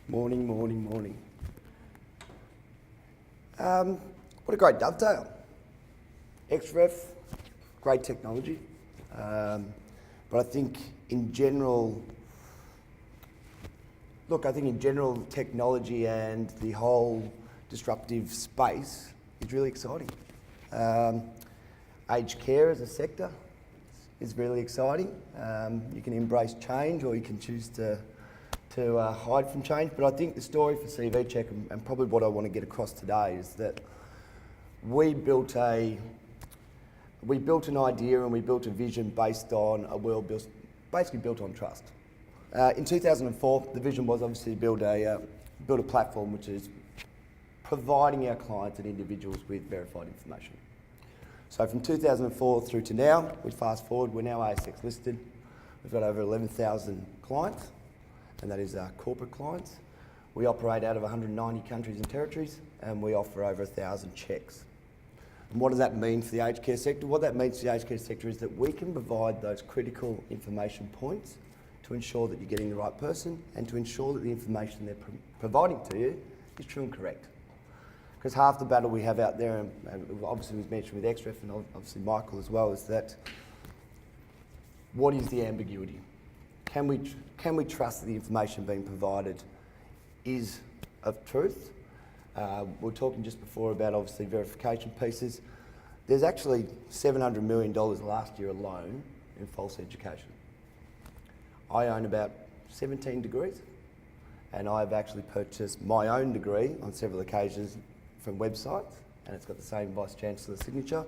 Morning, morning, morning. What a great dovetail. XREF, great technology. But I think in general, technology and the whole disruptive space is really exciting. Aged care as a sector is really exciting. You can embrace change or you can choose to hide from change. But I think the story for CV Check and probably what I want to get across today is that we built an idea and we built a vision based on a world basically built on trust. In 2004, the vision was obviously to build a platform which is providing our clients and individuals with verified information. So from 2004 through to now, we fast forward, we're now ASX listed. We've got over 11,000 clients, and that is our corporate clients. We operate out of 190 countries and territories, and we offer over 1,000 checks. And what does that mean for the aged care sector? What that means for the aged care sector is that we can provide those critical information points to ensure that you're getting the right person and to ensure that the information they're providing to you is true and correct. Because half the battle we have out there, and obviously was mentioned with XREF and obviously Michael as well, is that what is the ambiguity? Can we trust that the information being provided is of truth? We were talking just before about obviously verification pieces. There's actually $700 million last year alone in false education. I own about 17 degrees, and I've actually purchased my own degree on several occasions from websites, and it's got the same Vice Chancellor's signature.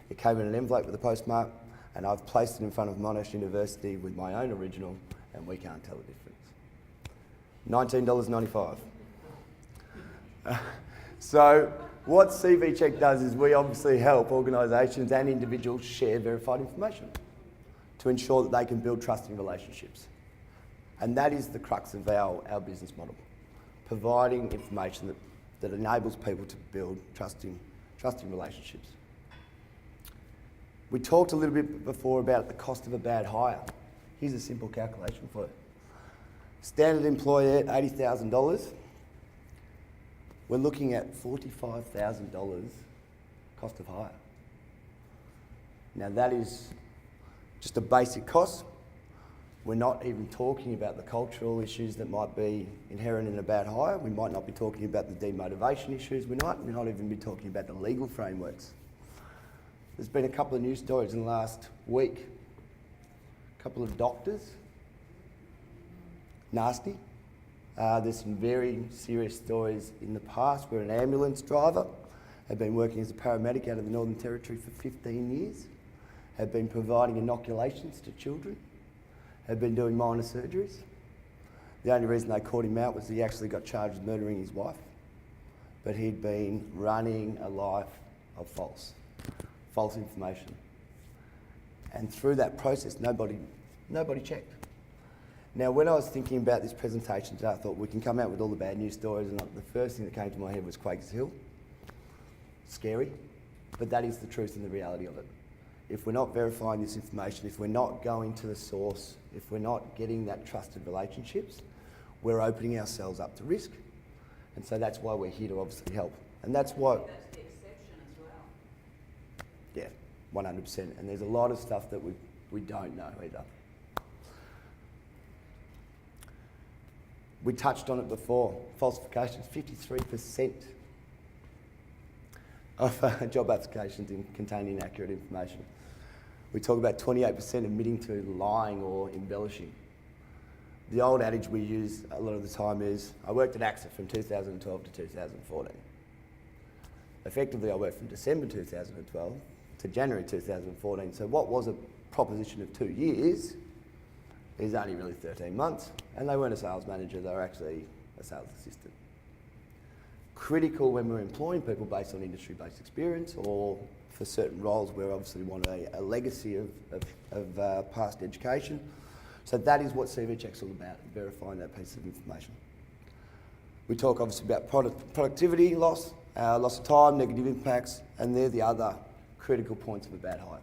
It came in an envelope with a postmark, and I've placed it in front of Monash University with my own original, and we can't tell the difference. $19.95. So what CV Check does is we obviously help organisations and individuals share verified information to ensure that they can build trusting relationships. And that is the crux of our business model, providing information that enables people to build trusting relationships. We talked a little bit before about the cost of a bad hire. Here's a simple calculation for you. Standard employee at $80,000. We're looking at $45,000 cost of hire. Now that is just a basic cost. We're not even talking about the cultural issues that might be inherent in a bad hire. We might not be talking about the demotivation issues. We might not even be talking about the legal frameworks. There's been a couple of news stories in the last week. A couple of doctors, nasty. There's some very serious stories in the past where an ambulance driver had been working as a paramedic out of the Northern Territory for 15 years, had been providing inoculations to children, had been doing minor surgeries. The only reason they caught him out was he actually got charged with murdering his wife, but he'd been running a life of false information. And through that process, nobody checked. Now, when I was thinking about this presentation today, I thought we can come out with all the bad news stories, and the first thing that came to my head was Quakers Hill. Scary, but that is the truth and the reality of it. If we're not verifying this information, if we're not going to the source, if we're not getting that trusted relationships, we're opening ourselves up to risk. And so that's why we're here to obviously help. And that's why... That's the exception as well. Yeah, 100%. And there's a lot of stuff that we don't know either. We touched on it before, falsifications, 53% of job applications contain inaccurate information. We talk about 28% admitting to lying or embellishing. The old adage we use a lot of the time is, I worked at AXA from 2012 to 2014. Effectively, I worked from December 2012 to January 2014. So what was a proposition of 2 years is only really 13 months, and they weren't a sales manager, they were actually a sales assistant. Critical when we're employing people based on industry-based experience or for certain roles where obviously we want a legacy of past education. So that is what CV Check's all about, verifying that piece of information. We talk obviously about productivity loss, loss of time, negative impacts, and they're the other critical points of a bad hire.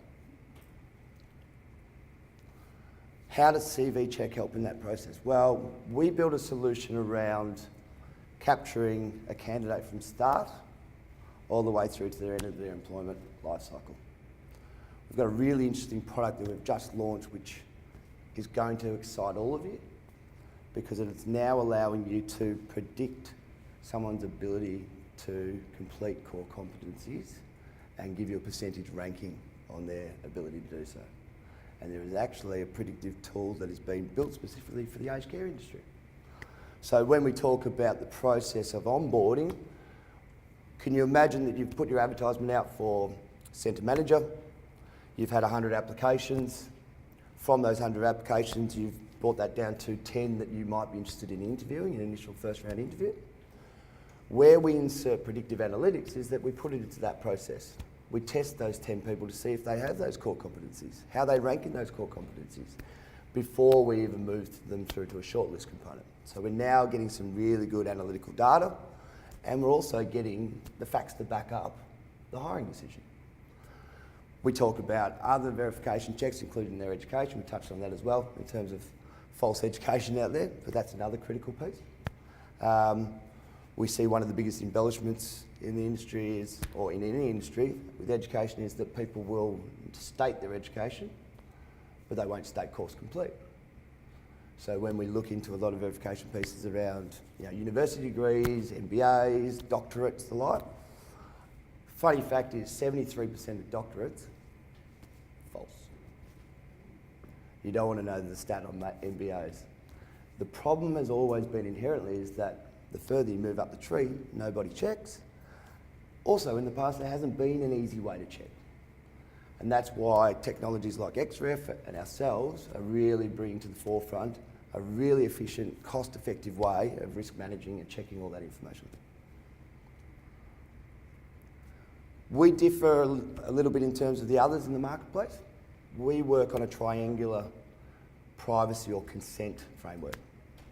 How does CV Check help in that process? Well, we build a solution around capturing a candidate from start all the way through to their end of their employment life cycle. We've got a really interesting product that we've just launched which is going to excite all of you because it's now allowing you to predict someone's ability to complete core competencies and give you a percentage ranking on their ability to do so. And there is actually a predictive tool that is being built specifically for the aged care industry. So when we talk about the process of onboarding, can you imagine that you've put your advertisement out for centre manager, you've had 100 applications, from those 100 applications you've brought that down to 10 that you might be interested in interviewing, an initial first round interview. Where we insert predictive analytics is that we put it into that process. We test those 10 people to see if they have those core competencies, how they rank in those core competencies, before we even move them through to a shortlist component. So we're now getting some really good analytical data, and we're also getting the facts to back up the hiring decision. We talk about other verification checks, including their education. We touched on that as well, in terms of false education out there, but that's another critical piece. We see one of the biggest embellishments in the industry is, or in any industry with education, is that people will state their education, but they won't state course complete. So when we look into a lot of verification pieces around university degrees, MBAs, doctorates, the like, funny fact is 73% of doctorates, false. You don't want to know the stat on MBAs. The problem has always been inherently is that the further you move up the tree, nobody checks. Also, in the past, there hasn't been an easy way to check. And that's why technologies like XREF and ourselves are really bringing to the forefront a really efficient, cost-effective way of risk managing and checking all that information. We differ a little bit in terms of the others in the marketplace. We work on a triangular privacy or consent framework.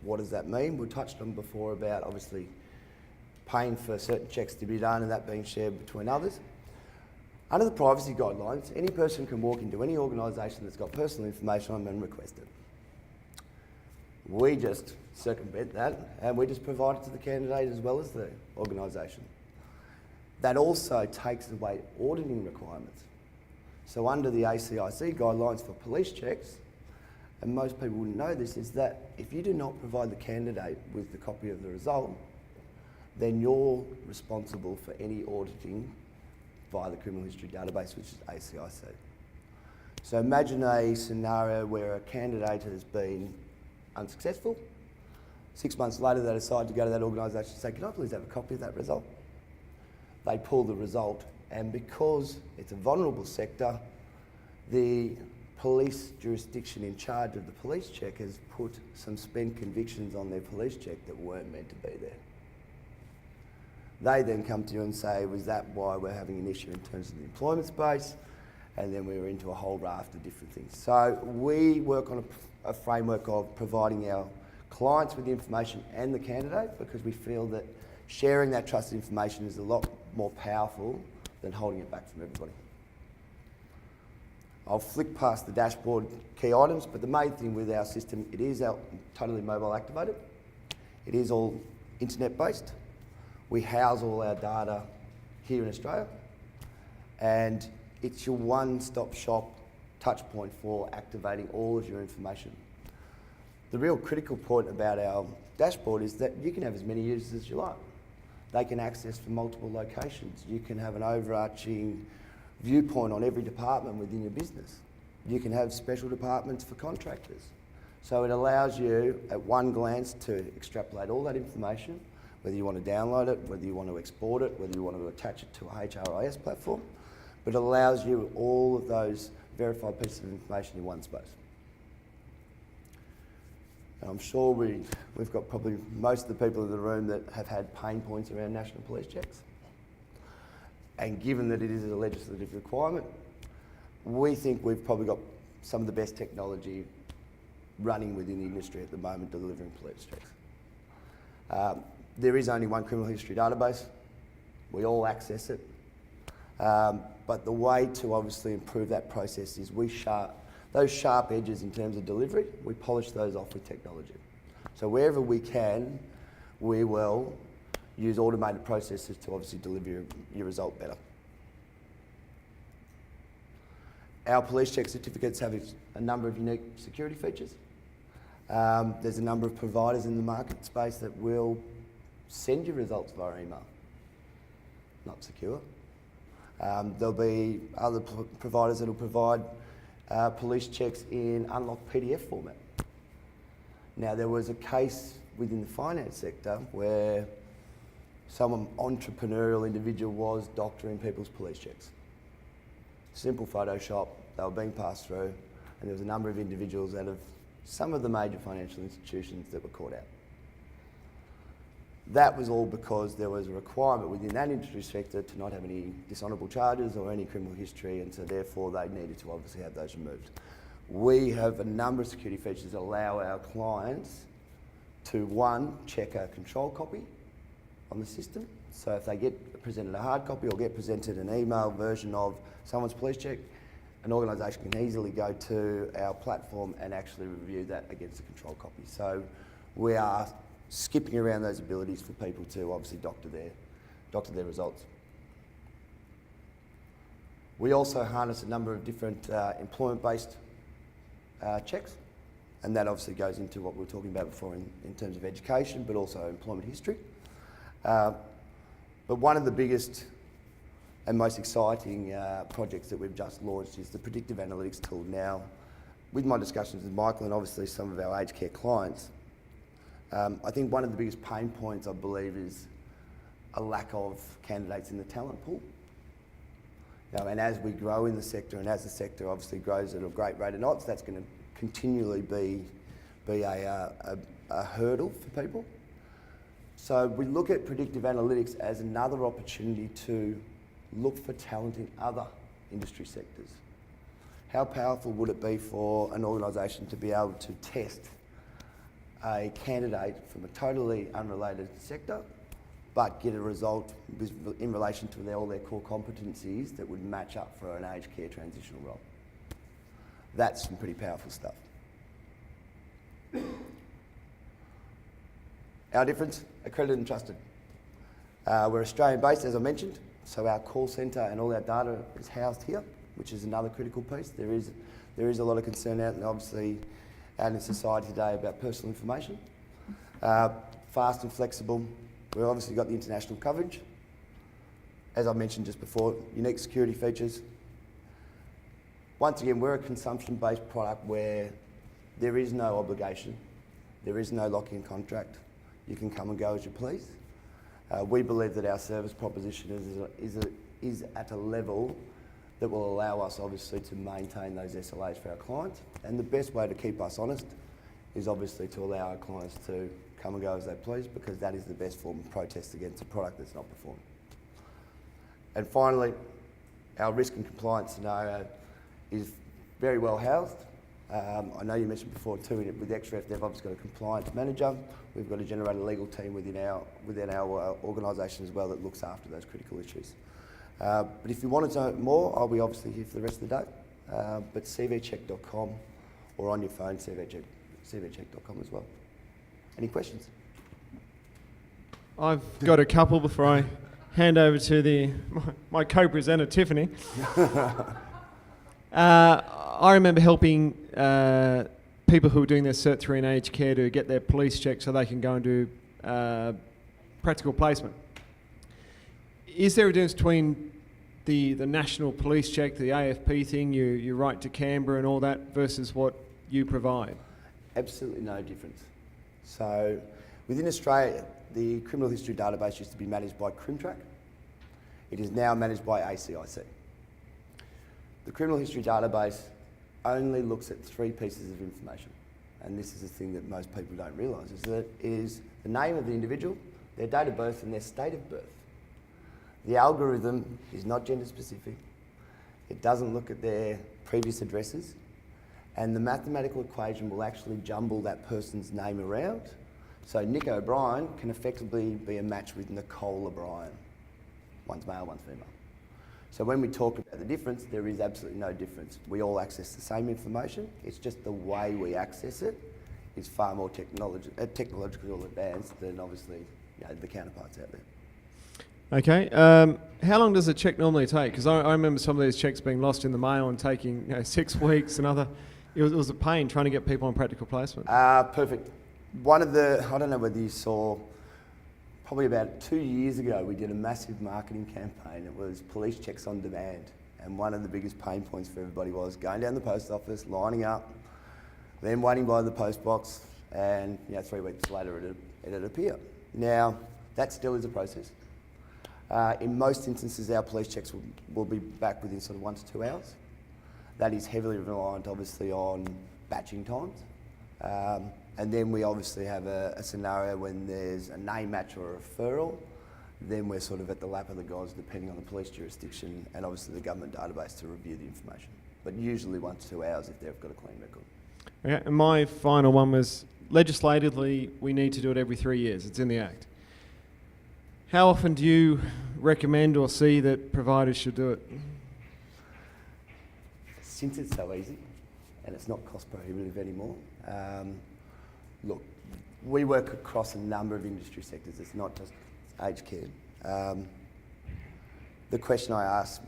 What does that mean? We touched on before about obviously paying for certain checks to be done and that being shared between others. Under the privacy guidelines, any person can walk into any organisation that's got personal information on them and request it. We just circumvent that and we just provide it to the candidate as well as the organisation. That also takes away auditing requirements. So under the ACIC guidelines for police checks, and most people wouldn't know this, is that if you do not provide the candidate with the copy of the result, then you're responsible for any auditing via the criminal history database, which is ACIC. So imagine a scenario where a candidate has been unsuccessful. 6 months later, they decide to go to that organisation and say, "Can I please have a copy of that result?" They pull the result, and because it's a vulnerable sector, the police jurisdiction in charge of the police check has put some spent convictions on their police check that weren't meant to be there. They then come to you and say, was that why we're having an issue in terms of the employment space? And then we were into a whole raft of different things. So we work on a framework of providing our clients with the information and the candidate, because we feel that sharing that trusted information is a lot more powerful than holding it back from everybody. I'll flick past the dashboard key items, but the main thing with our system, it is totally mobile activated. It is all internet based. We house all our data here in Australia, and it's your one-stop shop touch point for activating all of your information. The real critical point about our dashboard is that you can have as many users as you like. They can access from multiple locations. You can have an overarching viewpoint on every department within your business. You can have special departments for contractors. So it allows you at one glance to extrapolate all that information, whether you want to download it, whether you want to export it, whether you want to attach it to a HRIS platform, but it allows you all of those verified pieces of information in one space. And I'm sure we've got probably most of the people in the room that have had pain points around national police checks. And given that it is a legislative requirement, we think we've probably got some of the best technology running within the industry at the moment delivering police checks. There is only one criminal history database. We all access it. But the way to obviously improve that process is those sharp edges in terms of delivery, we polish those off with technology. So wherever we can, we will use automated processes to obviously deliver your result better. Our police check certificates have a number of unique security features. There's a number of providers in the market space that will send you results via email. Not secure. There'll be other providers that will provide police checks in unlocked PDF format. Now, there was a case within the finance sector where some entrepreneurial individual was doctoring people's police checks. Simple Photoshop, they were being passed through, and there was a number of individuals out of some of the major financial institutions that were caught out. That was all because there was a requirement within that industry sector to not have any dishonourable charges or any criminal history, and so therefore they needed to obviously have those removed. We have a number of security features that allow our clients to, one, check a control copy on the system. So if they get presented a hard copy or get presented an email version of someone's police check, an organisation can easily go to our platform and actually review that against the control copy. So we are skipping around those abilities for people to obviously doctor their results. We also harness a number of different employment-based checks, and that obviously goes into what we were talking about before in terms of education, but also employment history. But one of the biggest and most exciting projects that we've just launched is the predictive analytics tool. Now, with my discussions with Michael and obviously some of our aged care clients, I think one of the biggest pain points, I believe, is a lack of candidates in the talent pool. And as we grow in the sector, and as the sector obviously grows at a great rate of knots, that's going to continually be a hurdle for people. So we look at predictive analytics as another opportunity to look for talent in other industry sectors. How powerful would it be for an organisation to be able to test a candidate from a totally unrelated sector, but get a result in relation to all their core competencies that would match up for an aged care transitional role? That's some pretty powerful stuff. Our difference, accredited and trusted. We're Australian based, as I mentioned, so our call centre and all our data is housed here, which is another critical piece. There is a lot of concern out, and obviously out in society today about personal information. Fast and flexible. We've obviously got the international coverage. As I mentioned just before, unique security features. Once again, we're a consumption-based product where there is no obligation, there is no lock-in contract. You can come and go as you please. We believe that our service proposition is at a level that will allow us obviously to maintain those SLAs for our clients. And the best way to keep us honest is obviously to allow our clients to come and go as they please, because that is the best form of protest against a product that's not performing. And finally, our risk and compliance scenario is very well housed. I know you mentioned before too, with XREF, they've obviously got a compliance manager. We've got to generate a legal team within our organisation as well that looks after those critical issues. But if you want to know more, I'll be obviously here for the rest of the day. But cvcheck.com, or on your phone, cvcheck.com as well. Any questions? I've got a couple before I hand over to my co-presenter, Tiffany. I remember helping people who were doing their Cert 3 in aged care to get their police check so they can go and do practical placement. Is there a difference between the national police check, the AFP thing, you write to Canberra and all that, versus what you provide? Absolutely no difference. So within Australia, the criminal history database used to be managed by CrimTrack. It is now managed by ACIC. The criminal history database only looks at 3 pieces of information, and this is the thing that most people don't realise, is that it is the name of the individual, their date of birth and their state of birth. The algorithm is not gender specific, it doesn't look at their previous addresses, and the mathematical equation will actually jumble that person's name around. So Nick O'Brien can effectively be a match with Nicole O'Brien. One's male, one's female. So when we talk about the difference, there is absolutely no difference. We all access the same information, it's just the way we access it is far more technologically advanced than obviously the counterparts out there. Okay. How long does a check normally take? Because I remember some of these checks being lost in the mail and taking 6 weeks and other. It was a pain trying to get people on practical placement. Perfect. One of the, I don't know whether you saw, probably about 2 years ago, we did a massive marketing campaign. It was police checks on demand. And one of the biggest pain points for everybody was going down the post office, lining up, then waiting by the post box, and 3 weeks later it'd appear. Now, that still is a process. In most instances, our police checks will be back within sort of 1 to 2 hours. That is heavily reliant, obviously, on batching times. And then we obviously have a scenario when there's a name match or a referral. Then we're sort of at the lap of the gods, depending on the police jurisdiction and obviously the government database to review the information. But usually 1 to 2 hours if they've got a clean record. Okay. And my final one was, legislatively, we need to do it every 3 years. It's in the Act. How often do you recommend or see that providers should do it? Since it's so easy and it's not cost prohibitive anymore, look, we work across a number of industry sectors. It's not just aged care. The question I ask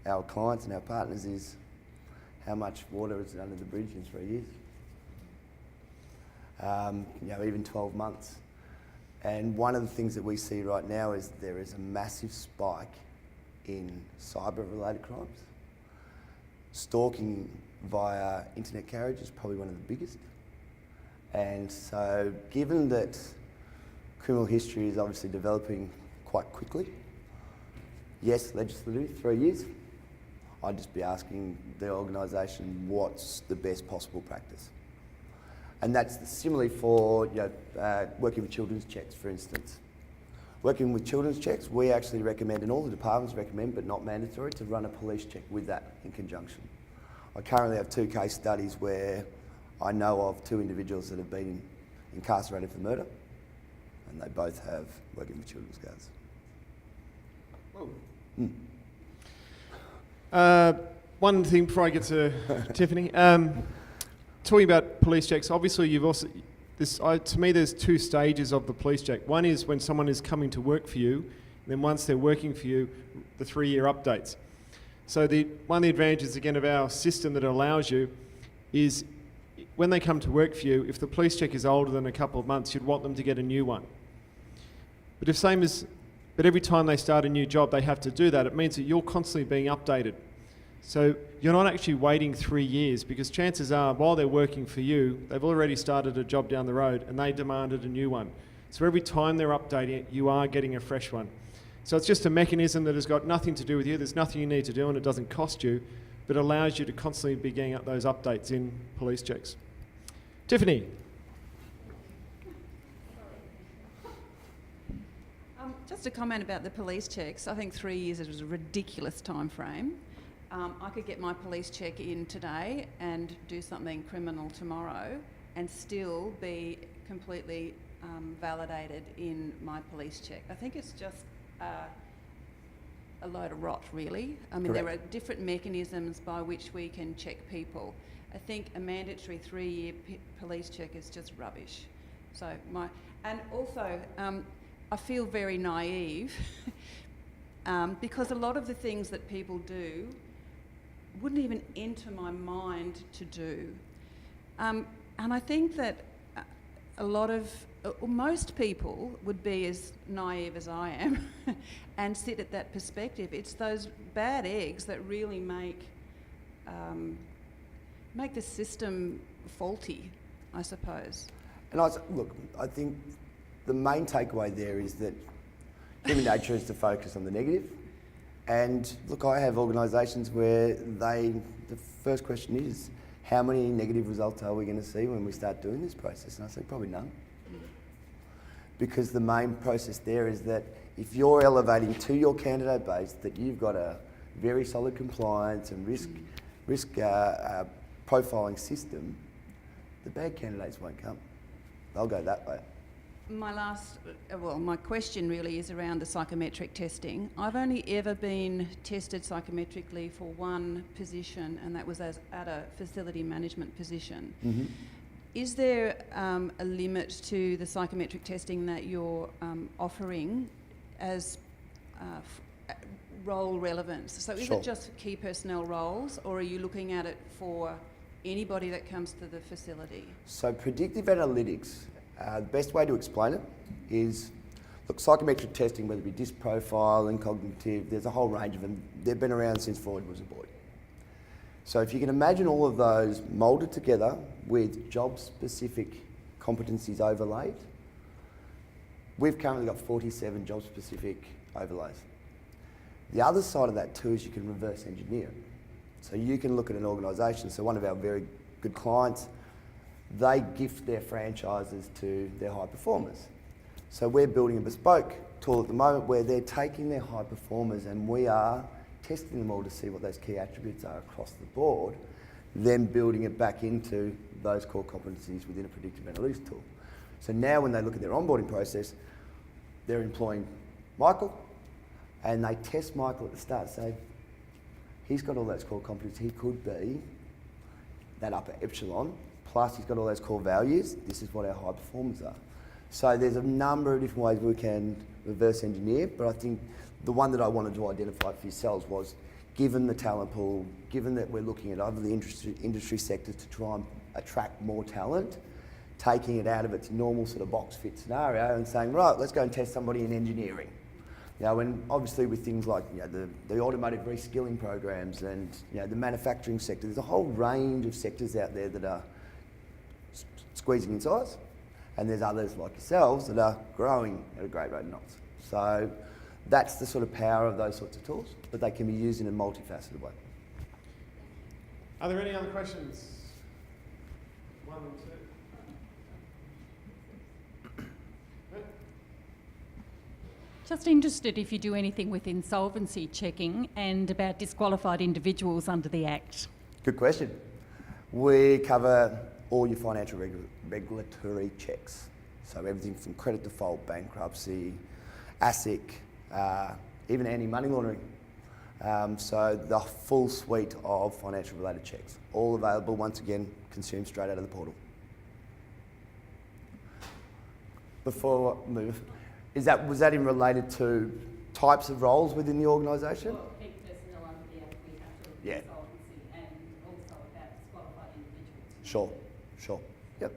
our clients and our partners is, how much water is under the bridge in 3 years? Even 12 months. And one of the things that we see right now is there is a massive spike in cyber-related crimes. Stalking via internet carriage is probably one of the biggest. And so given that criminal history is obviously developing quite quickly, yes, legislatively, 3 years, I'd just be asking the organisation what's the best possible practice. And that's similarly for working with children's checks, for instance. Working with children's checks, we actually recommend, and all the departments recommend, but not mandatory, to run a police check with that in conjunction. I currently have 2 case studies where I know of 2 individuals that have been incarcerated for murder, and they both have working with children's guards. One thing before I get to Tiffany. Talking about police checks, obviously you've also, to me there's 2 stages of the police check. One is when someone is coming to work for you, and then once they're working for you, the 3-year updates. So one of the advantages again of our system that allows you is when they come to work for you, if the police check is older than a couple of months, you'd want them to get a new one. But every time they start a new job, they have to do that. It means that you're constantly being updated. So you're not actually waiting 3 years, because chances are, while they're working for you, they've already started a job down the road and they demanded a new one. So every time they're updating it, you are getting a fresh one. So it's just a mechanism that has got nothing to do with you. There's nothing you need to do, and it doesn't cost you, but allows you to constantly be getting up those updates in police checks. Tiffany. Just a comment about the police checks. I think 3 years is a ridiculous time frame. I could get my police check in today and do something criminal tomorrow and still be completely validated in my police check. I think it's just a load of rot, really. I mean, Correct. there are different mechanisms by which we can check people. I think a mandatory 3-year police check is just rubbish. And also, I feel very naive because a lot of the things that people do wouldn't even enter my mind to do. And I think that most people would be as naive as I am and sit at that perspective. It's those bad eggs that really make the system faulty, I suppose. And I think the main takeaway there is that human nature is to focus on the negative. And look, I have organisations where the first question is, how many negative results are we going to see when we start doing this process? And I say probably none. Because the main process there is that if you're elevating to your candidate base that you've got a very solid compliance and risk profiling system, the bad candidates won't come. They'll go that way. My question really is around the psychometric testing. I've only ever been tested psychometrically for one position, and that was at a facility management position. Mm-hmm. Is there a limit to the psychometric testing that you're offering as role relevance? So is Sure. it just key personnel roles, or are you looking at it for anybody that comes to the facility? So predictive analytics, the best way to explain it is, look, psychometric testing, whether it be disc profile and cognitive, there's a whole range of them. They've been around since Freud was a boy. So if you can imagine all of those moulded together with job-specific competencies overlaid, we've currently got 47 job-specific overlays. The other side of that too is you can reverse engineer. So you can look at an organisation, so one of our very good clients, they gift their franchises to their high performers. So we're building a bespoke tool at the moment where they're taking their high performers and we are testing them all to see what those key attributes are across the board, then building it back into those core competencies within a predictive analytics tool. So now when they look at their onboarding process, they're employing Michael and they test Michael at the start, say, he's got all those core competencies, he could be that upper echelon, plus he's got all those core values, this is what our high performers are. So there's a number of different ways we can reverse engineer, but I think the one that I wanted to identify for yourselves was, given the talent pool, given that we're looking at other the industry sectors to try and attract more talent, taking it out of its normal sort of box fit scenario and saying, right, let's go and test somebody in engineering. You know, and obviously with things like, you know, the automotive reskilling programs and, you know, the manufacturing sector, there's a whole range of sectors out there that are squeezing in size, and there's others like yourselves that are growing at a great rate of knots. So that's the sort of power of those sorts of tools, but they can be used in a multifaceted way. Are there any other questions? One or two? Just interested if you do anything with insolvency checking and about disqualified individuals under the Act. Good question. We cover all your financial regulatory checks. So everything from credit default, bankruptcy, ASIC, even anti-money laundering. So the full suite of financial related checks, all available, once again, consumed straight out of the portal. Before I move, was that in related to types of roles within the organisation? Well, key personnel under the Act, we have to look Yeah. at insolvency and also about disqualified individuals. Sure. Yep.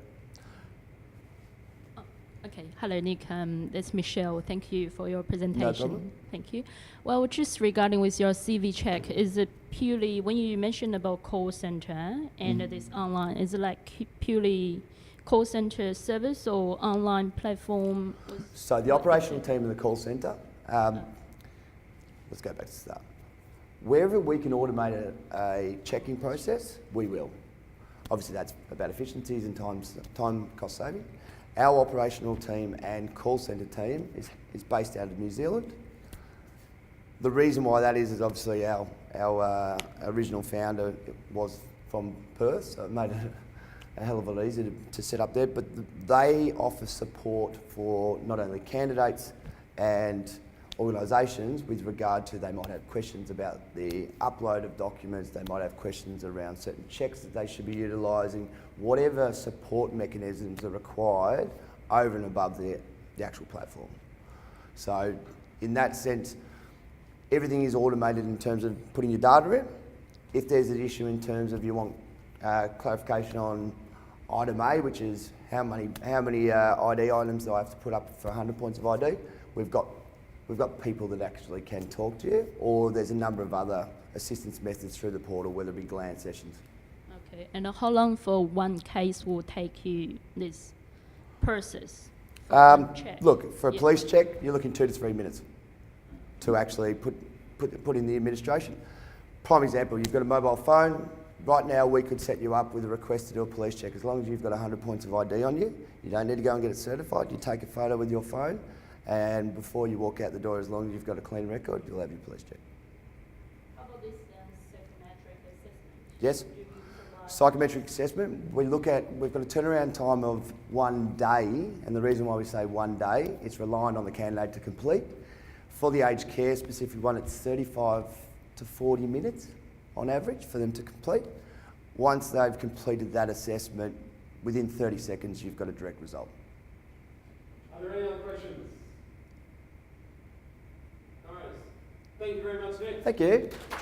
Okay. Hello, Nick. That's Michelle. Thank you for your presentation. problem. Thank you. Well, just regarding with your CV check, is it purely, when you mentioned about call center and this online, is it like purely call center service or online platform? So the operational team in the call centre, let's go back to the start. Wherever we can automate a checking process, we will. Obviously that's about efficiencies and time cost saving. Our operational team and call centre team is based out of New Zealand. The reason why that is obviously our original founder was from Perth, so it made it a hell of a lot easier to set up there, but they offer support for not only candidates and organisations with regard to, they might have questions about the upload of documents, they might have questions around certain checks that they should be utilising, whatever support mechanisms are required over and above the actual platform. So in that sense, everything is automated in terms of putting your data in. If there's an issue in terms of you want clarification on item A, which is how many ID items do I have to put up for 100 points of ID, we've got people that actually can talk to you, or there's a number of other assistance methods through the portal, whether it be glance sessions. Okay. And how long for one case will take you this process? for one check? Look, for a Yeah. police check, you're looking 2 to 3 minutes to actually put in the administration. Prime example, you've got a mobile phone. Right now, we could set you up with a request to do a police check. As long as you've got 100 points of ID on you, you don't need to go and get it certified. You take a photo with your phone, and before you walk out the door, as long as you've got a clean record, you'll have your police check. How about this psychometric assessment? Yes. Do you provide- Psychometric assessment, we've got a turnaround time of 1 day, and the reason why we say 1 day, it's reliant on the candidate to complete. For the aged care specific one, it's 35 to 40 minutes on average for them to complete. Once they've completed that assessment, within 30 seconds you've got a direct result. Are there any other questions? No worries. Thank you very much, Nick. Thank you.